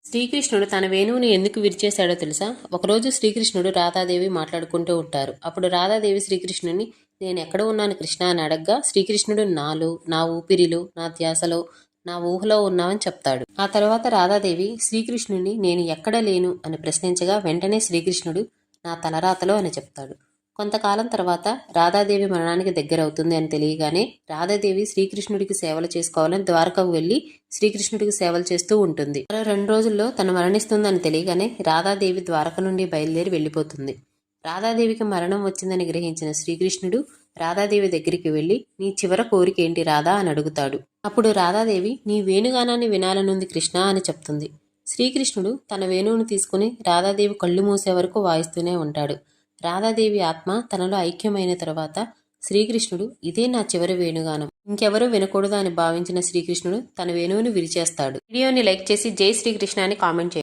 శ్రీకృష్ణుడు తన వేణువుని ఎందుకు విరిచేశాడో తెలుసా? ఒకరోజు శ్రీకృష్ణుడు రాధాదేవి మాట్లాడుకుంటూ ఉంటారు. అప్పుడు రాధాదేవి శ్రీకృష్ణుని నేను ఎక్కడ ఉన్నాను కృష్ణ అని అడగ్గా శ్రీకృష్ణుడు నాలో, నా ఊపిరిలో, నా ధ్యాసలో, నా ఊహలో ఉన్నావని చెప్తాడు. ఆ తర్వాత రాధాదేవి శ్రీకృష్ణుని నేను ఎక్కడ లేను అని ప్రశ్నించగా వెంటనే శ్రీకృష్ణుడు నా తలరాతలో అని చెప్తాడు. కొంతకాలం తర్వాత రాధాదేవి మరణానికి దగ్గరవుతుంది అని తెలియగానే రాధాదేవి శ్రీకృష్ణుడికి సేవలు చేసుకోవాలని ద్వారకకు వెళ్లి శ్రీకృష్ణుడికి సేవలు చేస్తూ ఉంటుంది. మరో 2 రోజుల్లో తను మరణిస్తుందని తెలియగానే రాధాదేవి ద్వారక నుండి బయలుదేరి వెళ్లిపోతుంది. రాధాదేవికి మరణం వచ్చిందని గ్రహించిన శ్రీకృష్ణుడు రాధాదేవి దగ్గరికి వెళ్లి నీ చివరి కోరిక ఏంటి రాధా అని అడుగుతాడు. అప్పుడు రాధాదేవి నీ వేణుగానాన్ని వినాలనుంది కృష్ణ అని చెప్తుంది. శ్రీకృష్ణుడు తన వేణువును తీసుకుని రాధాదేవి కళ్ళు మూసే వరకు వాయిస్తూనే ఉంటాడు. రాధాదేవి ఆత్మ తనలో ఐక్యమైన తర్వాత శ్రీకృష్ణుడు ఇదే నా చివరి వేణుగానం, ఇంకెవరూ వినకూడదు అని భావించిన శ్రీకృష్ణుడు తన వేణువును విరిచేస్తాడు. వీడియోని లైక్ చేసి జై శ్రీకృష్ణ అని కామెంట్ చేయండి.